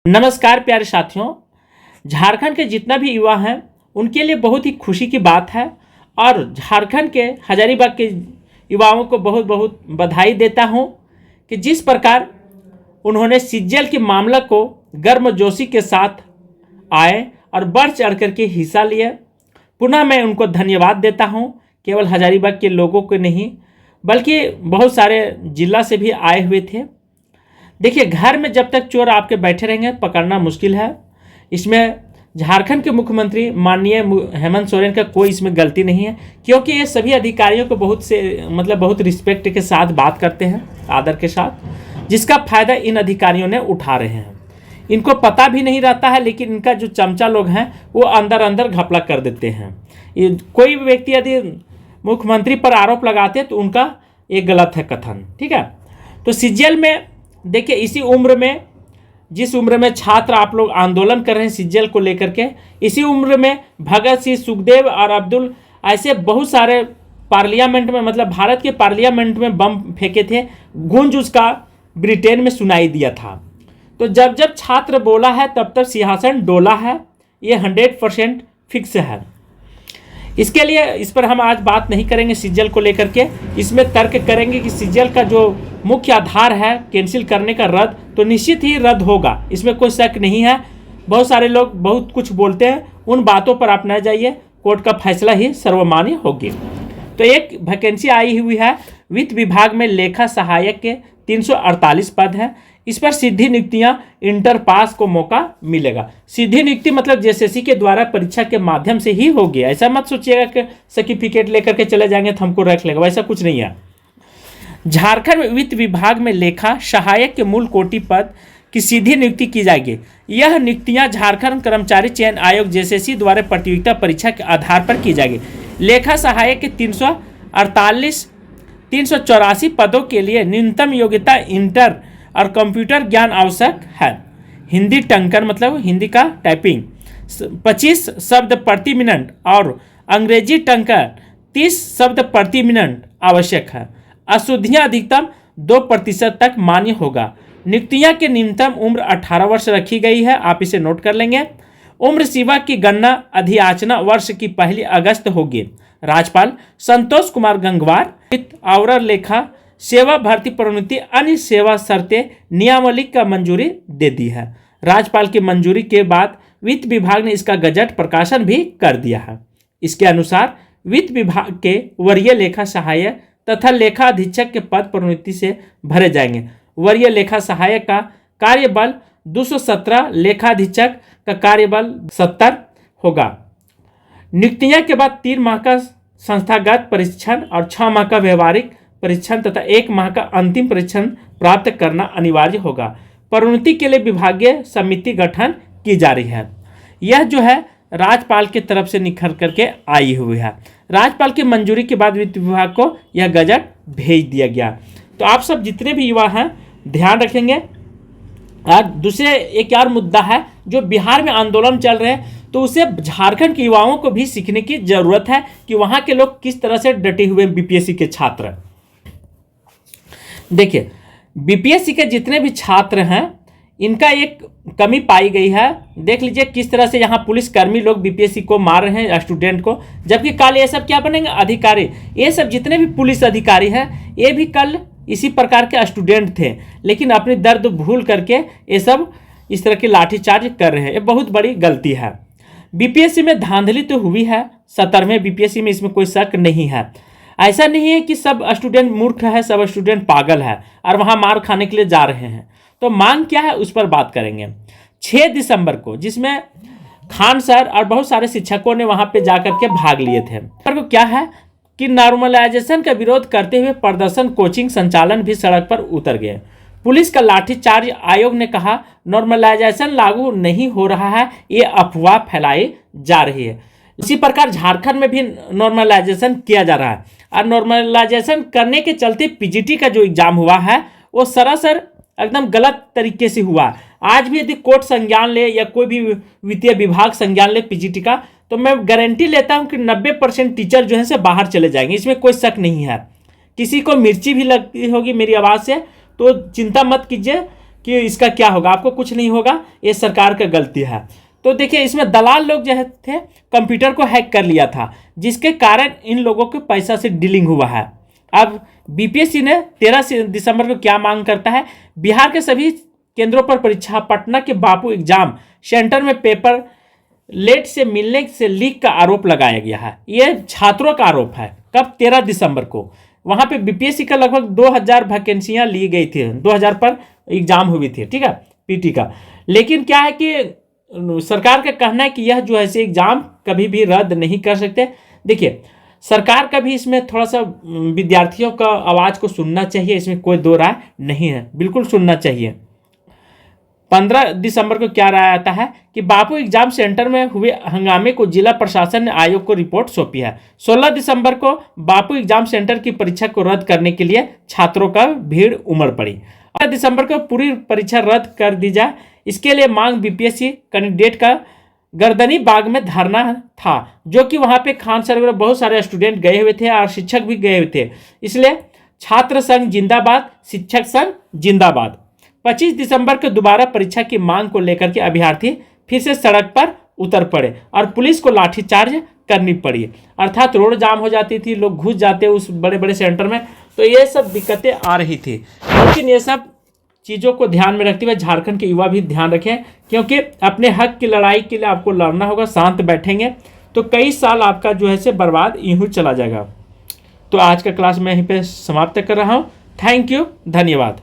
नमस्कार प्यारे साथियों। झारखंड के जितना भी युवा हैं उनके लिए बहुत ही खुशी की बात है और झारखंड के हजारीबाग के युवाओं को बहुत बहुत बधाई देता हूं कि जिस प्रकार उन्होंने सीजीएल के मामला को गर्मजोशी के साथ आए और बढ़ चढ़ करके हिस्सा लिए। पुनः मैं उनको धन्यवाद देता हूं, केवल हजारीबाग के लोगों को नहीं बल्कि बहुत सारे जिला से भी आए हुए थे। देखिए, घर में जब तक चोर आपके बैठे रहेंगे पकड़ना मुश्किल है। इसमें झारखंड के मुख्यमंत्री माननीय हेमंत सोरेन का कोई इसमें गलती नहीं है, क्योंकि ये सभी अधिकारियों को बहुत रिस्पेक्ट के साथ बात करते हैं, आदर के साथ, जिसका फायदा इन अधिकारियों ने उठा रहे हैं। इनको पता भी नहीं रहता है, लेकिन इनका जो चमचा लोग हैं वो अंदर अंदर घपला कर देते हैं। कोई भी व्यक्ति यदि मुख्यमंत्री पर आरोप लगाते हैं तो उनका ये गलत है कथन, ठीक है। तो सीजीएल में देखिए, इसी उम्र में, जिस उम्र में छात्र आप लोग आंदोलन कर रहे हैं सीजीएल को लेकर के, इसी उम्र में भगत सिंह, सुखदेव और अब्दुल ऐसे बहुत सारे पार्लियामेंट में, भारत के पार्लियामेंट में बम फेंके थे। गूंज उसका ब्रिटेन में सुनाई दिया था। तो जब जब छात्र बोला है तब तक सिंहासन डोला है, ये 100% फिक्स है। इसके लिए इस पर हम आज बात नहीं करेंगे सीजीएल को लेकर के। इसमें तर्क करेंगे कि सीजीएल का जो मुख्य आधार है कैंसिल करने का रद्द, तो निश्चित ही रद्द होगा, इसमें कोई शक नहीं है। बहुत सारे लोग बहुत कुछ बोलते हैं, उन बातों पर आप न जाइए, कोर्ट का फैसला ही सर्वमान्य होगी। तो एक वैकेंसी आई हुई है वित्त विभाग में, लेखा सहायक के 348 पद है। इस पर सीधी नियुक्तियां इंटर पास को मौका मिलेगा। सीधी नियुक्ति मतलब जेएसएससी के द्वारा परीक्षा के माध्यम से ही होगी। ऐसा मत सोचिएगा कि सर्टिफिकेट लेकर के चले जाएंगे तो हमको रख लेगा, वैसा कुछ नहीं है। झारखंड वित्त विभाग में लेखा सहायक के मूल कोटि पद की सीधी नियुक्ति की जाएगी। यह नियुक्तियां झारखंड कर्मचारी चयन आयोग जेएसएससी द्वारा प्रतियोगिता परीक्षा के आधार पर की जाएगी। लेखा सहायक के 384 पदों के लिए न्यूनतम योग्यता इंटर और कंप्यूटर ज्ञान आवश्यक है। हिंदी टंकन मतलब हिंदी का टाइपिंग 25 शब्द प्रति मिनट और अंग्रेजी टंकन 30 शब्द प्रति मिनट आवश्यक है। अशुद्धियाँ अधिकतम 2% तक मान्य होगा। नियुक्तियाँ की न्यूनतम उम्र 18 वर्ष रखी गई है, आप इसे नोट कर लेंगे। उम्र सीमा की गणना अधियाचना वर्ष की 1 अगस्त होगी। राज्यपाल संतोष कुमार गंगवार और लेखा सेवा भर्ती प्रोन्नति अन्य सेवा शर्तें नियमावली का मंजूरी दे दी है। राज्यपाल की मंजूरी के बाद वित्त विभाग ने इसका गजट प्रकाशन भी कर दिया है। इसके अनुसार वित्त विभाग के वरीय लेखा सहायक तथा लेखा अधीक्षक के पद प्रोन्नति से भरे जाएंगे। वरीय लेखा सहायक का कार्यबल 217, लेखा अधीक्षक का कार्यबल 70 होगा। नियुक्तियां के बाद 3 माह का संस्थागत परीक्षण और 6 माह का व्यवहारिक परीक्षण तथा 1 माह का अंतिम परीक्षण प्राप्त करना अनिवार्य होगा। प्रोन्नति के लिए विभागीय समिति गठन की जा रही है। यह जो है राज्यपाल की तरफ से निखर करके आई हुई है। राज्यपाल की मंजूरी के बाद वित्त विभाग को यह गजट भेज दिया गया। तो आप सब जितने भी युवा हैं ध्यान रखेंगे। और दूसरे एक और मुद्दा है, जो बिहार में आंदोलन चल रहे हैं, तो उसे झारखंड के युवाओं को भी सीखने की जरूरत है कि वहाँ के लोग किस तरह से डटे हुए बीपीएससी के छात्र। देखिए, बीपीएससी के जितने भी छात्र हैं इनका एक कमी पाई गई है। देख लीजिए किस तरह से यहाँ पुलिसकर्मी लोग बीपीएससी को मार रहे हैं, स्टूडेंट को, जबकि कल ये सब क्या बनेंगे, अधिकारी। ये सब जितने भी पुलिस अधिकारी हैं ये भी कल इसी प्रकार के स्टूडेंट थे, लेकिन अपनी दर्द भूल करके ये सब इस तरह की लाठीचार्ज कर रहे हैं। ये बहुत बड़ी गलती है। बीपीएससी में धांधली तो हुई है, 17वें बीपीएससी में, इसमें कोई शक नहीं है। ऐसा नहीं है कि सब स्टूडेंट मूर्ख है, सब स्टूडेंट पागल है और वहाँ मार खाने के लिए जा रहे हैं। तो मांग क्या है उस पर बात करेंगे। 6 दिसंबर को, जिसमें खान सर और बहुत सारे शिक्षकों ने वहाँ पे जाकर के भाग लिए थे, पर क्या है कि नॉर्मलाइजेशन का विरोध करते हुए प्रदर्शन, कोचिंग संचालन भी सड़क पर उतर गए। पुलिस का लाठीचार्ज। आयोग ने कहा नॉर्मलाइजेशन लागू नहीं हो रहा है, ये अफवाह फैलाई जा रही है। इसी प्रकार झारखंड में भी नॉर्मलाइजेशन किया जा रहा है और नॉर्मलाइजेशन करने के चलते पीजीटी का जो एग्जाम हुआ है वो सरासर एकदम गलत तरीके से हुआ। आज भी यदि कोर्ट संज्ञान ले या कोई भी वित्तीय विभाग संज्ञान ले पीजीटी का, तो मैं गारंटी लेता हूं कि 90% टीचर जो है से बाहर चले जाएंगे, इसमें कोई शक नहीं है। किसी को मिर्ची भी लगती होगी मेरी आवाज़ से, तो चिंता मत कीजिए कि इसका क्या होगा, आपको कुछ नहीं होगा, ये सरकार का गलती है। तो देखिए इसमें दलाल लोग जो थे कंप्यूटर को हैक कर लिया था, जिसके कारण इन लोगों के पैसा से डीलिंग हुआ है। अब बीपीएससी ने 13 दिसंबर को क्या मांग करता है, बिहार के सभी केंद्रों पर परीक्षा, पटना के बापू एग्जाम सेंटर में पेपर लेट से मिलने से लीक का आरोप लगाया गया है। यह छात्रों का आरोप है। कब? 13 दिसंबर को। वहां पे बीपीएससी का लगभग 2000 वैकेंसियां ली गई थी, 2000 पर एग्जाम हुई थी, ठीक है, पीटी का। लेकिन क्या है कि सरकार का कहना है कि यह जो है एग्जाम कभी भी रद्द नहीं कर सकते। देखिए सरकार का भी इसमें थोड़ा सा विद्यार्थियों का आवाज़ को सुनना चाहिए, इसमें कोई दो राय नहीं है, बिल्कुल सुनना चाहिए। 15 दिसंबर को क्या राय आता है कि बापू एग्जाम सेंटर में हुए हंगामे को जिला प्रशासन ने आयोग को रिपोर्ट सौंपी है। 16 दिसंबर को बापू एग्जाम सेंटर की परीक्षा को रद्द करने के लिए छात्रों का भीड़ उमड़ पड़ी। 18 दिसंबर को पूरी परीक्षा रद्द कर दी जाए, इसके लिए मांग बीपीएससी कैंडिडेट का गर्दनी बाग में धरना था, जो कि वहां पे खान सर बहुत सारे स्टूडेंट गए हुए थे और शिक्षक भी गए हुए थे। इसलिए छात्र संघ जिंदाबाद, शिक्षक संघ जिंदाबाद। 25 दिसंबर को दोबारा परीक्षा की मांग को लेकर के अभ्यर्थी फिर से सड़क पर उतर पड़े और पुलिस को लाठीचार्ज करनी पड़ी, अर्थात रोड जाम हो जाती थी, लोग घुस जाते उस बड़े बड़े सेंटर में। तो ये सब दिक्कतें आ रही थी। लेकिन ये सब चीज़ों को ध्यान में रखते हुए झारखंड के युवा भी ध्यान रखें, क्योंकि अपने हक की लड़ाई के लिए आपको लड़ना होगा। शांत बैठेंगे तो कई साल आपका जो है बर्बाद यूं चला जाएगा। तो आज का क्लास मैं यहीं पे समाप्त कर रहा हूँ। थैंक यू, धन्यवाद।